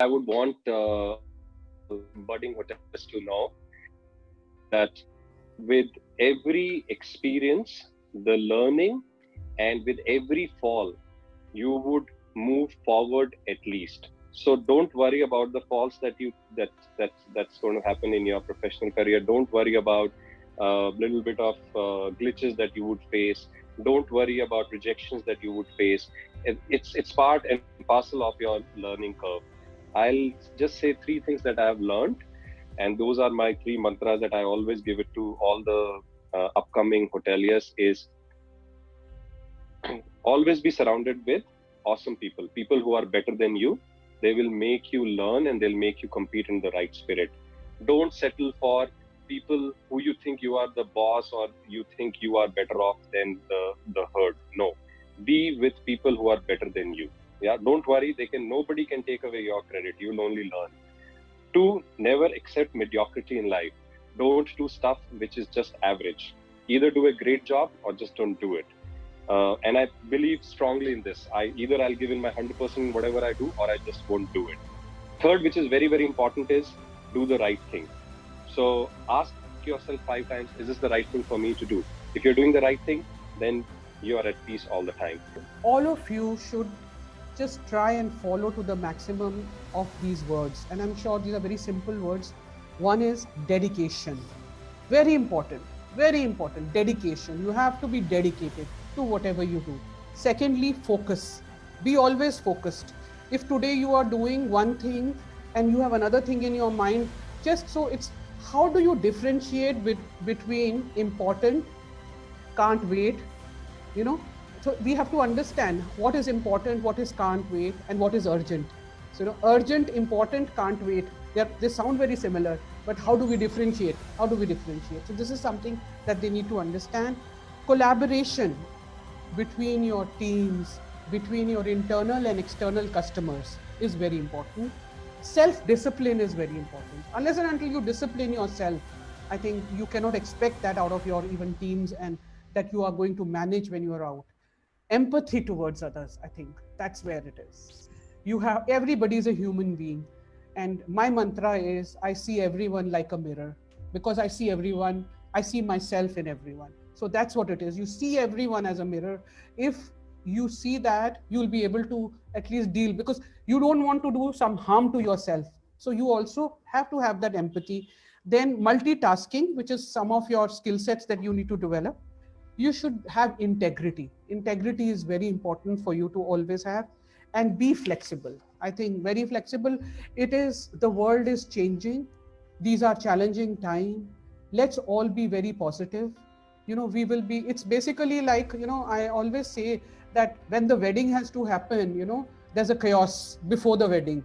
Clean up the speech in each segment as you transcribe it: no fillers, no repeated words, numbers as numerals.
I would want budding hoteliers to know that with every experience, the learning, and with every fall, you would move forward at least. So don't worry about the falls that's going to happen in your professional career. Don't worry about a little bit of glitches that you would face. Don't worry about rejections that you would face. It's part and parcel of your learning curve. I'll just say three things that I have learned, and those are my three mantras that I always give it to all the upcoming hoteliers: is always be surrounded with awesome people who are better than you. They will make you learn and they'll make you compete in the right spirit. Don't settle for people who you think you are the boss, or you think you are better off than the herd. No, be with people who are better than you. Yeah, don't worry, nobody can take away your credit. You'll only learn. Two, never accept mediocrity in life. Don't do stuff which is just average. Either do a great job or just don't do it. And I believe strongly in this. I'll give in my 100% in whatever I do, or I just won't do it. Third, which is very, very important, is do the right thing. So ask yourself 5 times, is this the right thing for me to do? If you're doing the right thing, then you are at peace all the time. All of you should just try and follow to the maximum of these words. And I'm sure these are very simple words. One is dedication. Very important, dedication. You have to be dedicated to whatever you do. Secondly, focus. Be always focused. If today you are doing one thing and you have another thing in your mind, just so it's how do you differentiate between important, can't wait, you know? So we have to understand what is important, what is can't wait, and what is urgent. So, urgent, important, can't wait. They sound very similar, but how do we differentiate? So this is something that they need to understand. Collaboration between your teams, between your internal and external customers is very important. Self-discipline is very important. Unless and until you discipline yourself, I think you cannot expect that out of your even teams, and that you are going to manage when you are out. Empathy towards others, I think that's where it is. Everybody is a human being, and my mantra is I see everyone like a mirror, because I see myself in everyone. So that's what it is. You see everyone as a mirror. If you see that, you'll be able to at least deal, because you don't want to do some harm to yourself. So you also have to have that empathy. Then multitasking, which is some of your skill sets that you need to develop. You should have integrity. Integrity is very important for you to always have. And be flexible. I think very flexible. The world is changing. These are challenging times. Let's all be very positive. It's basically like, I always say that when the wedding has to happen, there's a chaos before the wedding.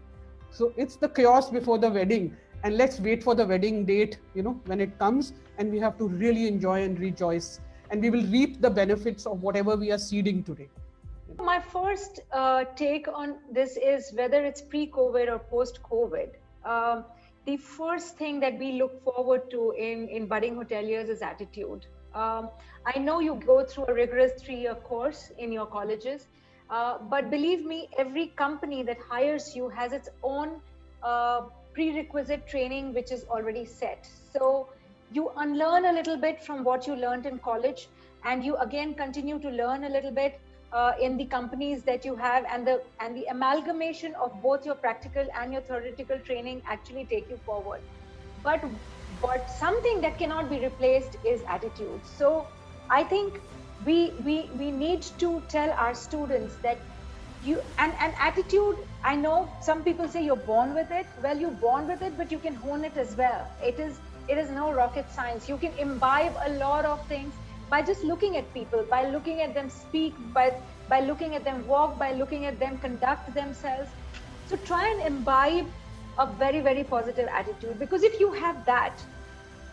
So it's the chaos before the wedding. And let's wait for the wedding date, when it comes, and we have to really enjoy and rejoice. And we will reap the benefits of whatever we are seeding today. My first take on this is whether it's pre-COVID or post-COVID. The first thing that we look forward to in budding hoteliers is attitude. I know you go through a rigorous 3-year course in your colleges, but believe me, every company that hires you has its own prerequisite training which is already set. So you unlearn a little bit from what you learned in college, and you again continue to learn a little bit in the companies that you have, and the amalgamation of both your practical and your theoretical training actually take you forward. But something that cannot be replaced is attitude. So I think we need to tell our students that and attitude, I know some people say you're born with it. Well, you're born with it, but you can hone it as well. It is no rocket science. You can imbibe a lot of things by just looking at people, by looking at them speak, by looking at them walk, by looking at them conduct themselves. So try and imbibe a very, very positive attitude, because if you have that,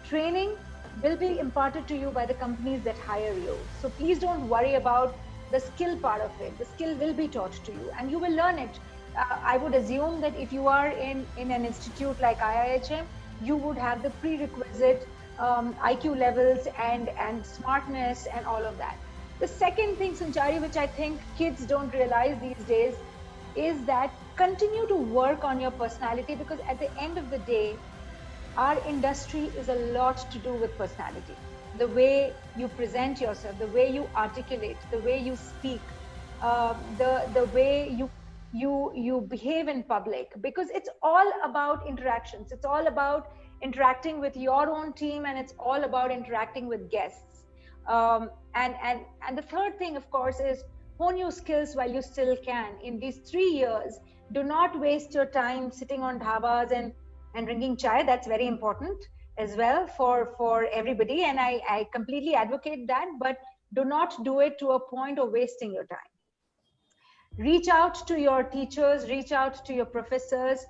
training will be imparted to you by the companies that hire you. So please don't worry about the skill part of it. The skill will be taught to you and you will learn it. I would assume that if you are in an institute like IIHM, you would have the prerequisite IQ levels and smartness and all of that. The second thing, Sanchari, which I think kids don't realize these days, is that continue to work on your personality, because at the end of the day, our industry is a lot to do with personality. The way you present yourself, the way you articulate, the way you speak, the way you behave in public, because it's all about interactions. It's all about interacting with your own team, and it's all about interacting with guests. And the third thing, of course, is hone your skills while you still can. In these 3 years, do not waste your time sitting on dhabas and drinking chai. That's very important as well for everybody, and I completely advocate that, but do not do it to a point of wasting your time. Reach out to your teachers, reach out to your professors.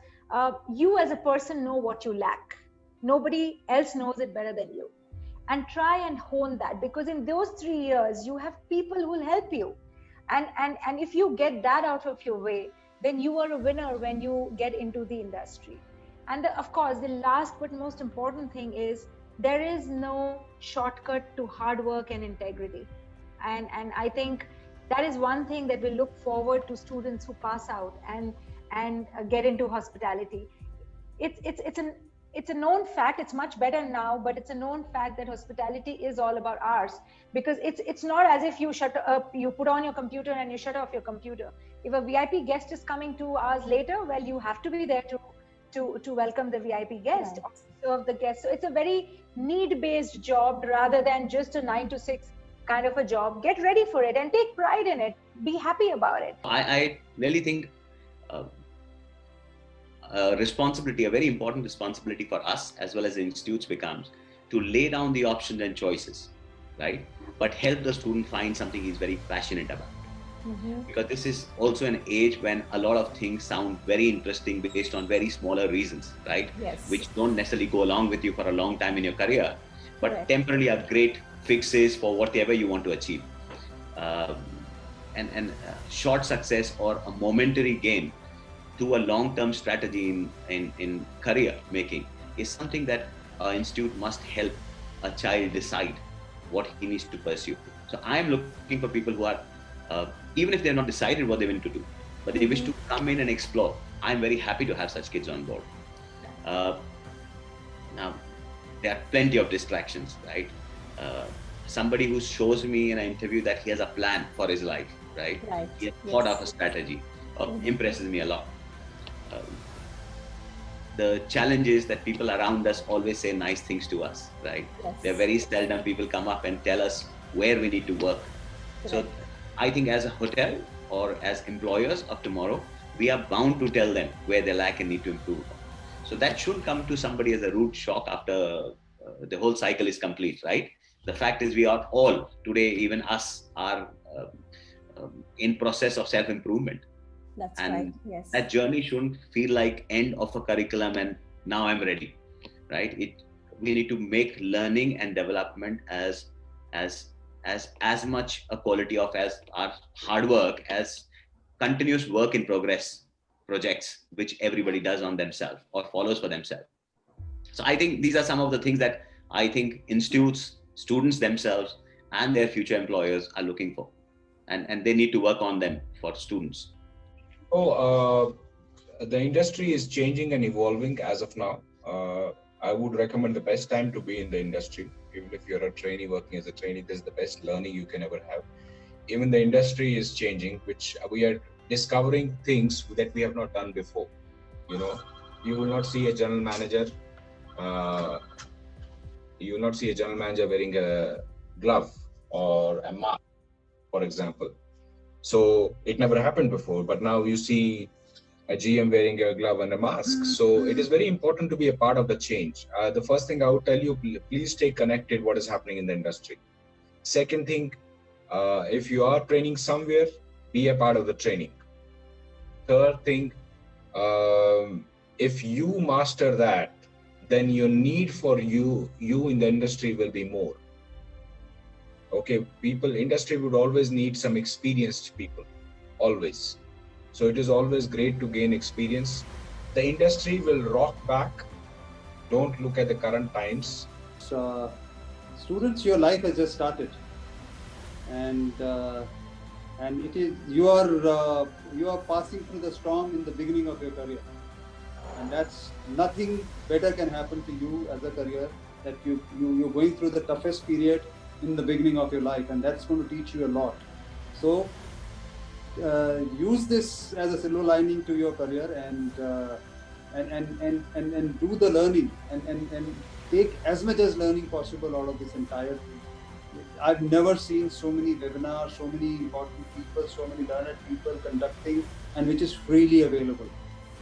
You as a person know what you lack. Nobody else knows it better than you. And try and hone that, because in those 3 years, you have people who will help you. And if you get that out of your way, then you are a winner when you get into the industry. And of course, the last but most important thing is there is no shortcut to hard work and integrity. And I think that is one thing that we look forward to students who pass out and get into hospitality. It's a known fact. It's much better now, but it's a known fact that hospitality is all about hours, because it's not as if you put on your computer and you shut off your computer. If a VIP guest is coming 2 hours later, well, you have to be there to welcome the VIP guest, right, or serve the guest. So it's a very need-based job rather than just a 9 to 6 kind of a job. Get ready for it and take pride in it. Be happy about it. I really think responsibility, a very important responsibility for us as well as the institutes becomes to lay down the options and choices, right? But help the student find something he's very passionate about. Mm-hmm. Because this is also an age when a lot of things sound very interesting based on very smaller reasons, right? Yes. Which don't necessarily go along with you for a long time in your career, but correct, temporarily are great fixes for whatever you want to achieve. And short success or a momentary gain to a long-term strategy in career making is something that our institute must help a child decide what he needs to pursue. So I'm looking for people who are, even if they're not decided what they want to do, but they wish to come in and explore. I'm very happy to have such kids on board. Now, there are plenty of distractions, right? Somebody who shows me in an interview that he has a plan for his life, right? He has thought out a strategy, impresses me a lot. The challenge is that people around us always say nice things to us, right? Yes. They're very seldom people come up and tell us where we need to work. Correct. So I think as a hotel or as employers of tomorrow, we are bound to tell them where they lack and need to improve. So that should come to somebody as a rude shock after the whole cycle is complete, right? The fact is we are all today, even us, are in process of self-improvement. That's and right. Yes. That journey shouldn't feel like end of a curriculum and now I'm ready, right? We need to make learning and development as much a quality of as our hard work as continuous work in progress projects, which everybody does on themselves or follows for themselves. So I think these are some of the things that I think institutes, students themselves, and their future employers are looking for, and they need to work on them for students. The industry is changing and evolving as of now. I would recommend the best time to be in the industry. Even if you're a trainee working as a trainee, this is the best learning you can ever have. Even the industry is changing, which we are discovering things that we have not done before. You know, you will not see a general manager. You will not see a general manager wearing a glove or a mask, for example. So it never happened before, but now you see a GM wearing a glove and a mask. So it is very important to be a part of the change. The first thing I would tell you, please stay connected what is happening in the industry. Second thing, if you are training somewhere, be a part of the training. Third thing, if you master that, then your need for you in the industry will be more. Okay, industry would always need some experienced people, always. So it is always great to gain experience. The industry will rock back. Don't look at the current times. So, students, your life has just started. And and it is you are passing through the storm in the beginning of your career, and that's nothing better can happen to you as a career, that you're going through the toughest period in the beginning of your life, and that's going to teach you a lot. So use this as a silver lining to your career, and do the learning, and take as much as learning possible out of this entire thing. I've never seen so many webinars, so many important people, so many learned people conducting, and which is freely available.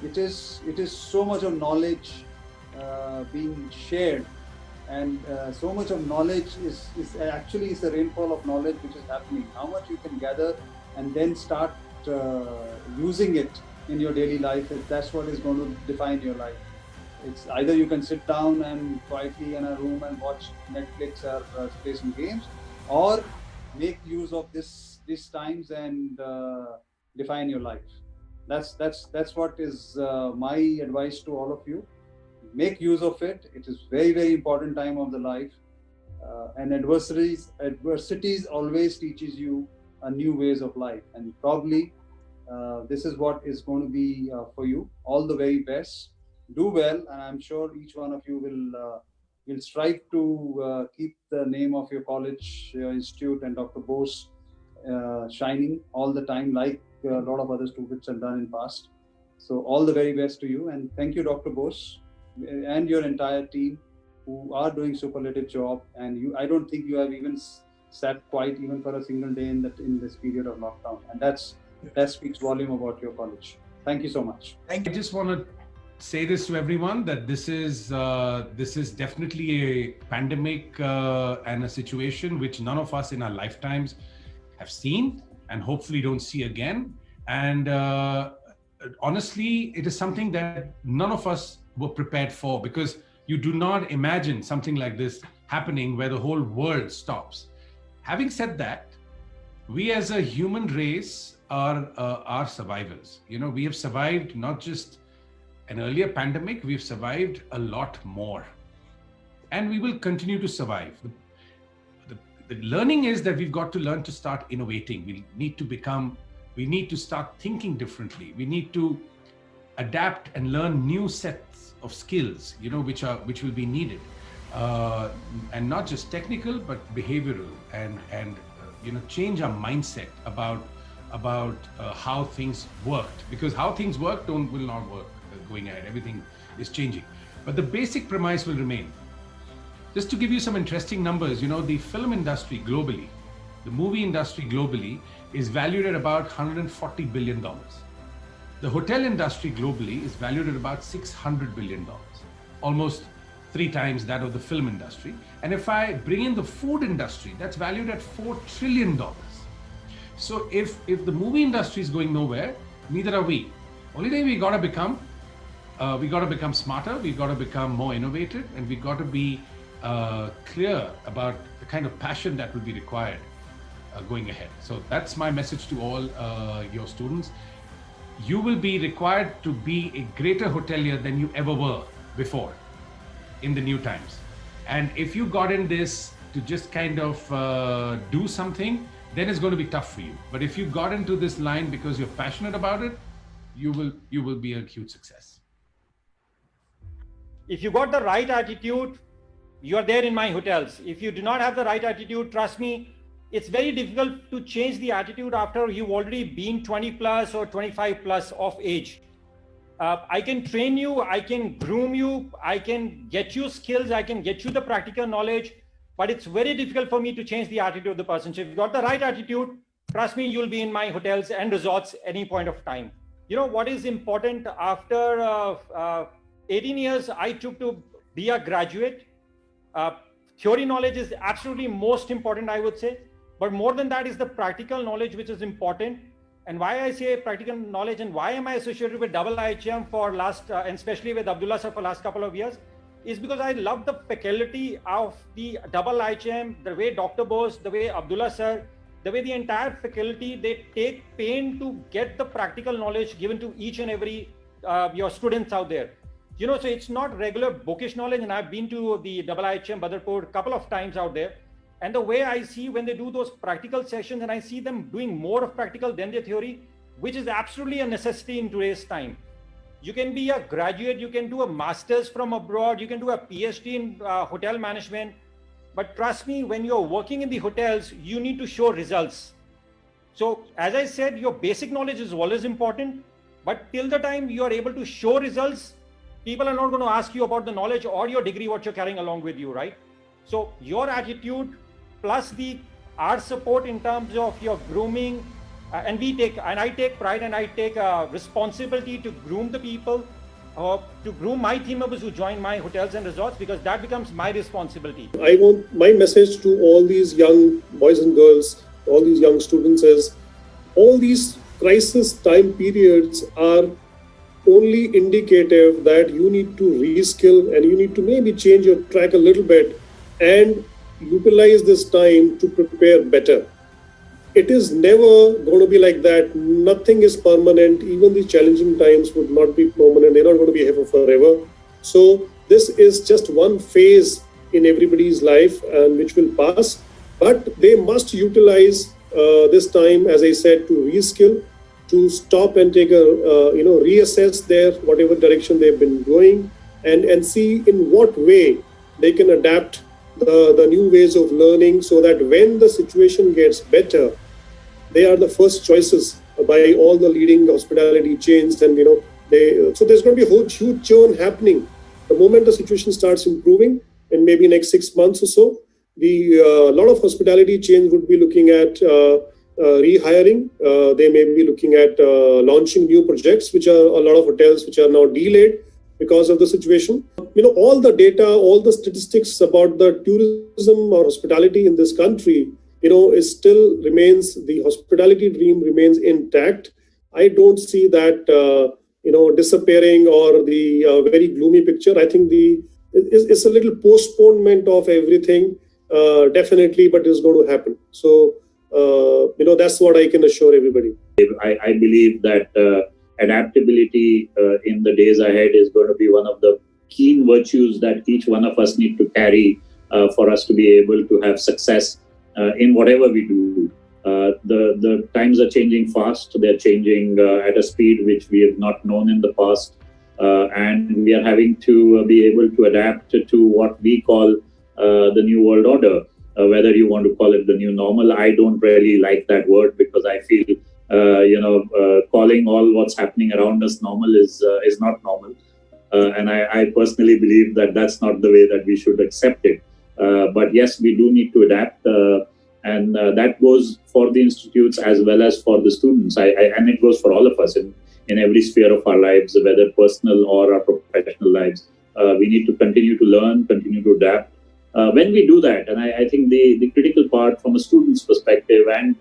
It is so much of knowledge being shared, and so much of knowledge is actually a rainfall of knowledge which is happening. How much you can gather and then start using it in your daily life, that's what is going to define your life. It's either you can sit down and quietly in a room and watch Netflix or play some games, or make use of these times and define your life. That's what is my advice to all of you. Make use of it. It is very, very important time of the life, and adversities always teaches you a new ways of life, and probably this is what is going to be for you. All the very best. Do well, and I'm sure each one of you will strive to keep the name of your college, your institute, and Dr. Bose shining all the time, like a lot of other students have done in past. So all the very best to you, and thank you, Dr. Bose, and your entire team, who are doing superlative job. And I don't think you have even sat quiet even for a single day in this period of lockdown, and that speaks volume about your college. Thank you so much. I just want to say this to everyone, that this is definitely a pandemic and a situation which none of us in our lifetimes have seen, and hopefully don't see again. And honestly, it is something that none of us were prepared for, because you do not imagine something like this happening where the whole world stops. Having said that, we as a human race are survivors. You know, we have survived not just an earlier pandemic, we've survived a lot more, and we will continue to survive. The learning is that we've got to learn to start innovating. We need to start thinking differently. We need to adapt and learn new sets of skills, you know, which will be needed, and not just technical but behavioral, and you know, change our mindset about how things worked, because how things work will not work going ahead. Everything is changing, but the basic premise will remain. Just to give you some interesting numbers, you know, the film industry globally, the movie industry globally is valued at about $140 billion. The hotel industry globally is valued at about $600 billion, almost 3 times that of the film industry. And if I bring in the food industry, that's valued at $4 trillion. So if the movie industry is going nowhere, neither are we. Only thing we got to become smarter, we got to become more innovative, and we got to be clear about the kind of passion that will be required going ahead. So that's my message to all your students. You will be required to be a greater hotelier than you ever were before in the new times. And if you got in this to just kind of do something, then it's going to be tough for you. But if you got into this line because you're passionate about it, you will be a huge success. If you got the right attitude, you are there in my hotels. If you do not have the right attitude, trust me, it's very difficult to change the attitude after you've already been 20 plus or 25 plus of age. I can train you, I can groom you, I can get you skills, I can get you the practical knowledge, but it's very difficult for me to change the attitude of the person. So if you've got the right attitude, trust me, you'll be in my hotels and resorts any point of time. You know what is important? After 18 years, I took to be a graduate. Theory knowledge is absolutely most important, I would say. But more than that is the practical knowledge, which is important. And why I say practical knowledge and why am I associated with double IHM for last, and especially with Abdullah sir for last couple of years, is because I love the faculty of the double IHM, the way Dr. Bose, the way Abdullah sir, the way the entire faculty, they take pain to get the practical knowledge given to each and every your students out there. You know, so it's not regular bookish knowledge, and I've been to the double IHM Badarpur a couple of times out there. And the way I see when they do those practical sessions, and I see them doing more of practical than the theory, which is absolutely a necessity in today's time. You can be a graduate, you can do a master's from abroad, you can do a PhD in hotel management. But trust me, when you're working in the hotels, you need to show results. So as I said, your basic knowledge is always important, but till the time you are able to show results, people are not going to ask you about the knowledge or your degree, what you're carrying along with you, right? So your attitude plus our support in terms of your grooming, and I take pride and I take responsibility to groom the people, to groom my team members who join my hotels and resorts, because that becomes my responsibility. I want my message to all these young boys and girls, all these young students is, all these crisis time periods are only indicative that you need to reskill and you need to maybe change your track a little bit and utilize this time to prepare better. It is never going to be like that. Nothing is permanent. Even the challenging times would not be permanent. They're not going to be here for forever. So this is just one phase in everybody's life and which will pass. But they must utilize this time, as I said, to reskill, to stop and take reassess their whatever direction they've been going, and see in what way they can adapt the new ways of learning, so that when the situation gets better, they are the first choices by all the leading hospitality chains. And so there's going to be a huge churn happening the moment the situation starts improving. In maybe next 6 months or so, a lot of hospitality chains would be looking at rehiring. They may be looking at launching new projects, which are a lot of hotels which are now delayed because of the situation. All the data, all the statistics about the tourism or hospitality in this country, is still remains, the hospitality dream remains intact. I don't see that, disappearing or the very gloomy picture. I think it's a little postponement of everything, definitely, but it's going to happen. So, that's what I can assure everybody. I believe that adaptability in the days ahead is going to be one of the keen virtues that each one of us need to carry for us to be able to have success in whatever we do. The times are changing fast. They're changing at a speed which we have not known in the past. And we are having to be able to adapt to what we call the new world order. Whether you want to call it the new normal, I don't really like that word, because I feel calling all what's happening around us normal is not normal. And I personally believe that that's not the way that we should accept it. But yes, we do need to adapt. And that goes for the institutes as well as for the students. And it goes for all of us in every sphere of our lives, whether personal or our professional lives. We need to continue to learn, continue to adapt. When we do that, and I think the critical part from a student's perspective and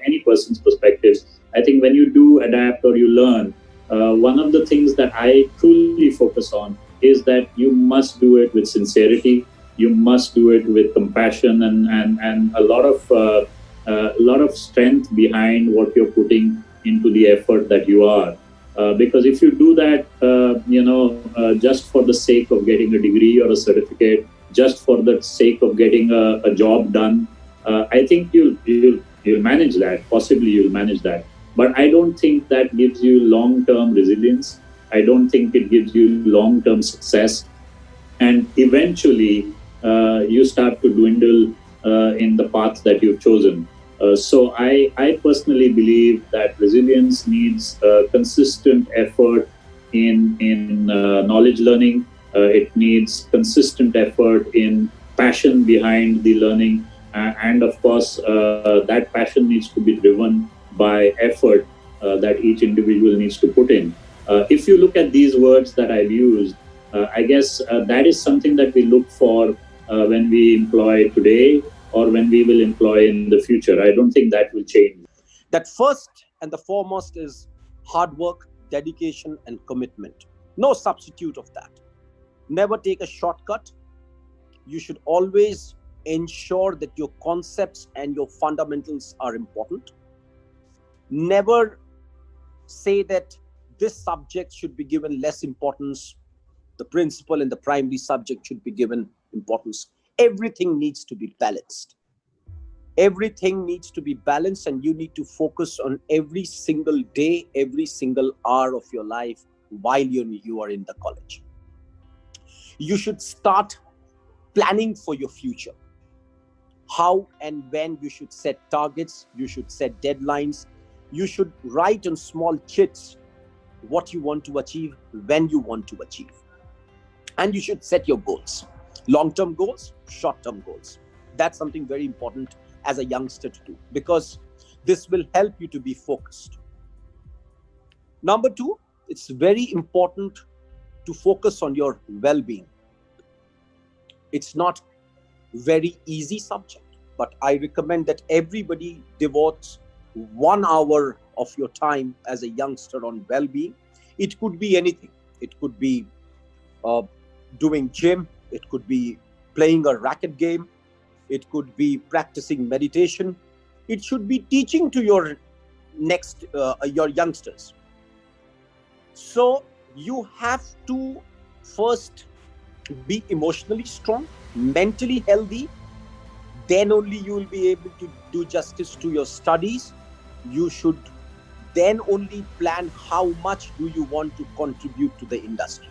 any person's perspective, I think when you do adapt or you learn, one of the things that I truly focus on is that you must do it with sincerity. You must do it with compassion and a lot of strength behind what you're putting into the effort that you are. Because if you do that, just for the sake of getting a degree or a certificate, just for the sake of getting a job done, I think you'll manage that. Possibly you'll manage that. But I don't think that gives you long-term resilience. I don't think it gives you long-term success. And eventually, you start to dwindle in the path that you've chosen. So I personally believe that resilience needs consistent effort in knowledge learning. It needs consistent effort in passion behind the learning. And of course, that passion needs to be driven by effort that each individual needs to put in. If you look at these words that I've used, I guess that is something that we look for when we employ today or when we will employ in the future. I don't think that will change. That first and the foremost is hard work, dedication, and commitment. No substitute of that. Never take a shortcut. You should always ensure that your concepts and your fundamentals are important. Never say that this subject should be given less importance. The principal and the primary subject should be given importance. Everything needs to be balanced. Everything needs to be balanced, and you need to focus on every single day, every single hour of your life while you are in the college. You should start planning for your future. How and when you should set targets, you should set deadlines, you should write on small chits what you want to achieve, when you want to achieve. And you should set your goals, long-term goals, short-term goals. That's something very important as a youngster to do, because this will help you to be focused. Number two, it's very important to focus on your well-being. It's not very easy subject, but I recommend that everybody devotes 1 hour of your time as a youngster on well-being. It could be anything. It could be doing gym. It could be playing a racket game. It could be practicing meditation. It should be teaching to your your youngsters. So you have to first be emotionally strong, mentally healthy. Then only you will be able to do justice to your studies. You should then only plan how much do you want to contribute to the industry.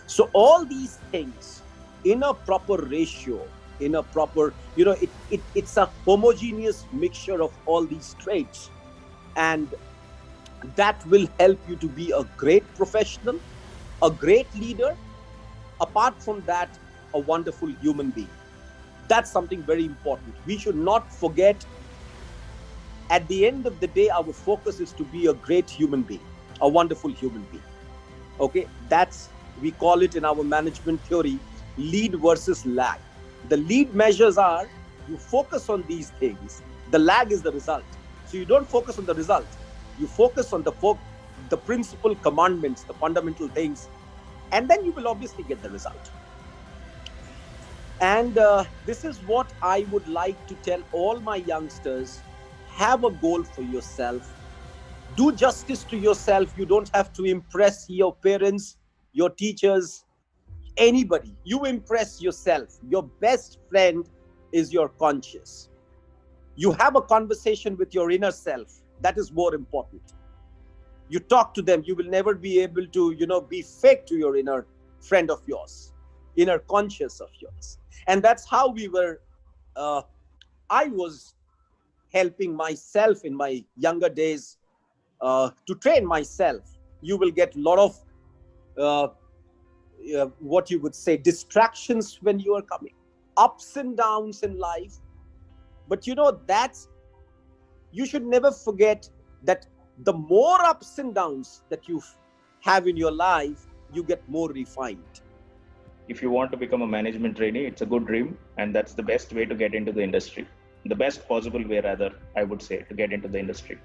So all these things in a proper ratio, in a proper, it's a homogeneous mixture of all these traits, and that will help you to be a great professional, a great leader. Apart from that, a wonderful human being. That's something very important. We should not forget, at the end of the day, our focus is to be a great human being, a wonderful human being. Okay, we call it in our management theory, lead versus lag. The lead measures are, you focus on these things, the lag is the result. So you don't focus on the result, you focus on the principal commandments, the fundamental things, and then you will obviously get the result. And this is what I would like to tell all my youngsters. Have a goal for yourself. Do justice to yourself. You don't have to impress your parents, your teachers, anybody. You impress yourself. Your best friend is your conscience. You have a conversation with your inner self. That is more important. You talk to them. You will never be able to, be fake to your inner friend of yours, inner conscious of yours. And that's how I was helping myself in my younger days to train myself. You will get a lot of what you would say distractions when you are coming, ups and downs in life. But you should never forget that the more ups and downs that you have in your life, you get more refined. If you want to become a management trainee, it's a good dream, and that's the best way to get into the industry. The best possible way, rather, I would say, to get into the industry.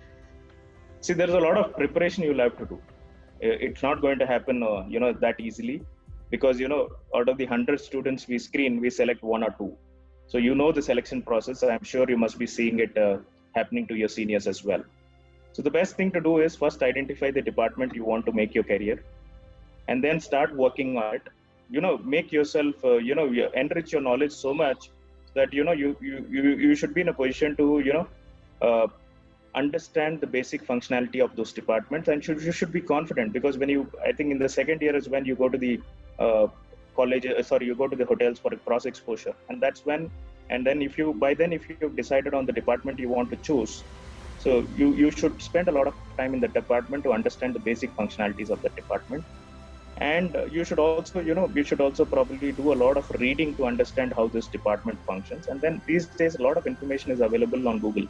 See, there's a lot of preparation you'll have to do. It's not going to happen, that easily, because, out of the 100 students we screen, we select 1 or 2. So the selection process. I'm sure you must be seeing it happening to your seniors as well. So the best thing to do is first identify the department you want to make your career, and then start working on it. Make yourself, enrich your knowledge so much that, you should be in a position to, understand the basic functionality of those departments, and you should be confident, because I think in the second year is when you go to the you go to the hotels for a cross exposure, and that's when, and then if you've decided on the department you want to choose, so you should spend a lot of time in the department to understand the basic functionalities of the department. And you should also probably do a lot of reading to understand how this department functions. And then these days, a lot of information is available on Google.